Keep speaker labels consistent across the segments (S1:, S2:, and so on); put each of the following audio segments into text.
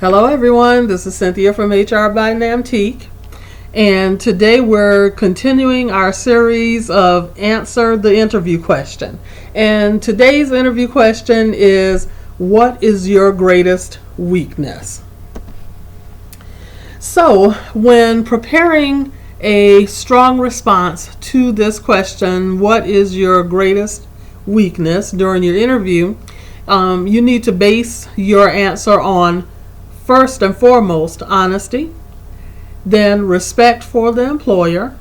S1: Hello everyone, this is Cynthia from HR by Namtique, and today we're continuing our series of Answer the Interview Question. And today's interview question is, what is your greatest weakness? So, when preparing a strong response to this question, what is your greatest weakness during your interview, you need to base your answer on first and foremost, honesty, then respect for the employer,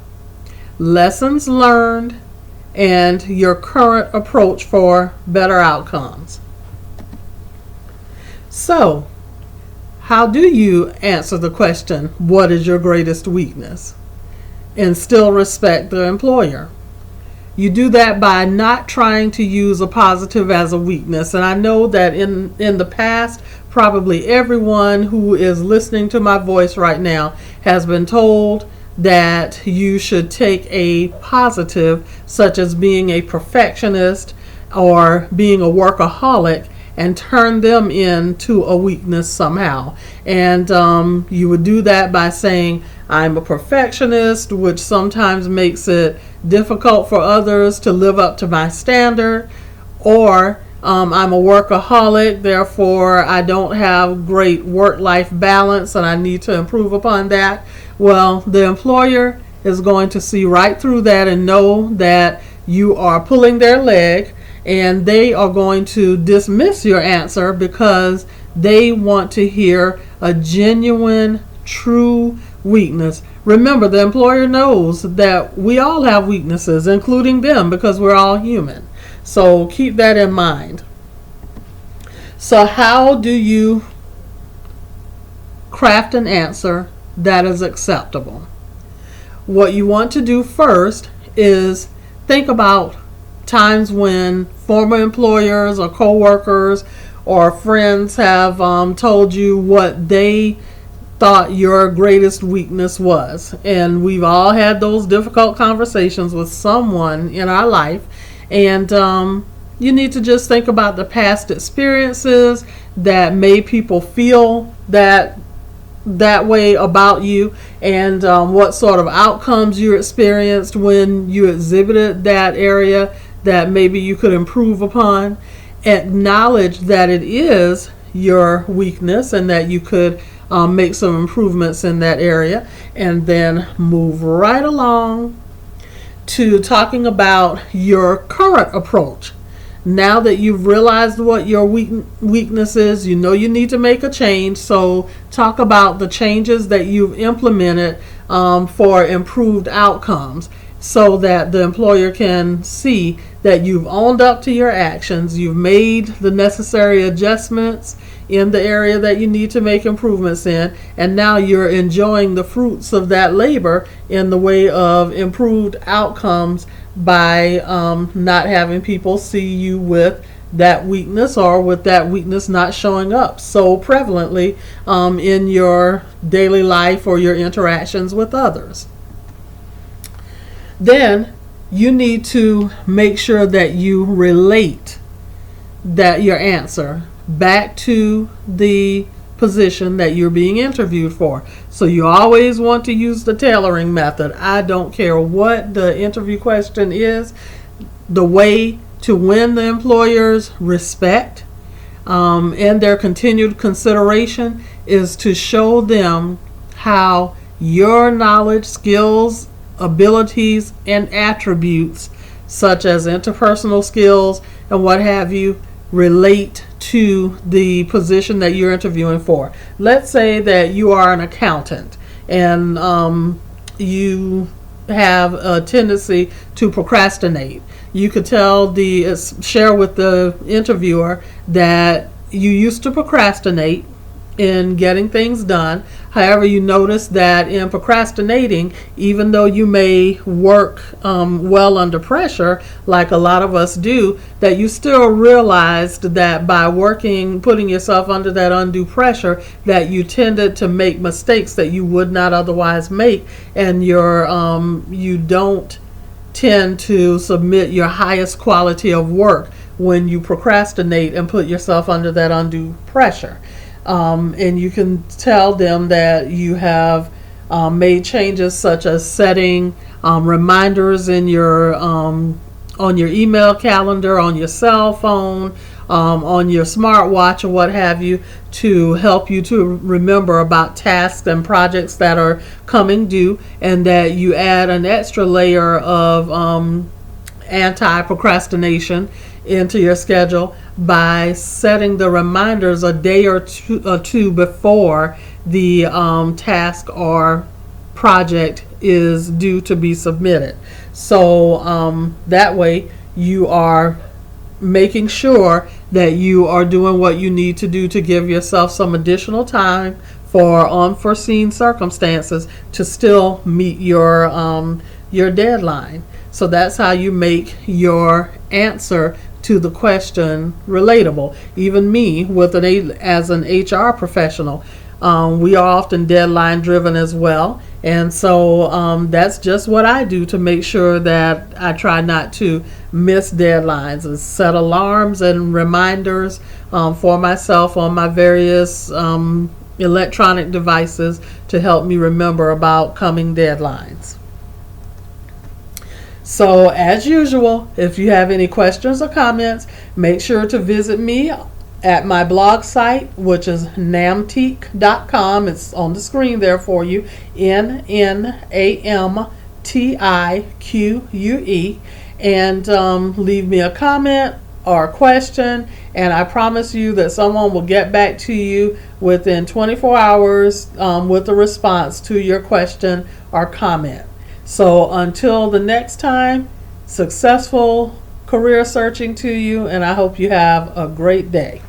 S1: lessons learned, and your current approach for better outcomes. So, how do you answer the question, what is your greatest weakness, and still respect the employer? You do that by not trying to use a positive as a weakness. And I know that in the past, probably everyone who is listening to my voice right now has been told that you should take a positive, such as being a perfectionist or being a workaholic, and turn them into a weakness somehow. And you would do that by saying, I'm a perfectionist, which sometimes makes it difficult for others to live up to my standard, or I'm a workaholic, therefore I don't have great work-life balance and I need to improve upon that. Well, the employer is going to see right through that and know that you are pulling their leg, and they are going to dismiss your answer because they want to hear a genuine, true weakness. Remember, the employer knows that we all have weaknesses, including them, because we're all human. So keep that in mind. So how do you craft an answer that is acceptable? What you want to do first is think about times when former employers or coworkers or friends have told you what they thought your greatest weakness was. And we've all had those difficult conversations with someone in our life. And you need to just think about the past experiences that made people feel that way about you, and what sort of outcomes you experienced when you exhibited that area that maybe you could improve upon. Acknowledge that it is your weakness and that you could make some improvements in that area, and then move right along to talking about your current approach. Now that you've realized what your weakness is, you know you need to make a change. So talk about the changes that you've implemented for improved outcomes, so that the employer can see that you've owned up to your actions, you've made the necessary adjustments in the area that you need to make improvements in, and now you're enjoying the fruits of that labor in the way of improved outcomes by not having people see you with that weakness, or with that weakness not showing up so prevalently in your daily life or your interactions with others. Then you need to make sure that you relate that your answer back to the position that you're being interviewed for. So you always want to use the tailoring method. I don't care what the interview question is. The way to win the employer's respect and their continued consideration is to show them how your knowledge, skills, abilities, and attributes, such as interpersonal skills and what have you, relate to the position that you're interviewing for. Let's say that you are an accountant and you have a tendency to procrastinate. You could share with the interviewer that you used to procrastinate in getting things done. However, you notice that in procrastinating, even though you may work well under pressure, like a lot of us do, that you still realized that by putting yourself under that undue pressure, that you tended to make mistakes that you would not otherwise make, and you don't tend to submit your highest quality of work when you procrastinate and put yourself under that undue pressure. And you can tell them that you have made changes such as setting reminders in your on your email calendar, on your cell phone, on your smartwatch, or what have you, to help you to remember about tasks and projects that are coming due, and that you add an extra layer of anti-procrastination into your schedule by setting the reminders a day or two before the task or project is due to be submitted. So that way you are making sure that you are doing what you need to do to give yourself some additional time for unforeseen circumstances to still meet your deadline. So that's how you make your answer to the question relatable. Even me, as an HR professional, we are often deadline driven as well, and so that's just what I do to make sure that I try not to miss deadlines, and set alarms and reminders for myself on my various electronic devices to help me remember about coming deadlines. So, as usual, if you have any questions or comments, make sure to visit me at my blog site, which is namtique.com. It's on the screen there for you, NNAMTIQUE, and leave me a comment or a question, and I promise you that someone will get back to you within 24 hours with a response to your question or comment. So until the next time, successful career searching to you, and I hope you have a great day.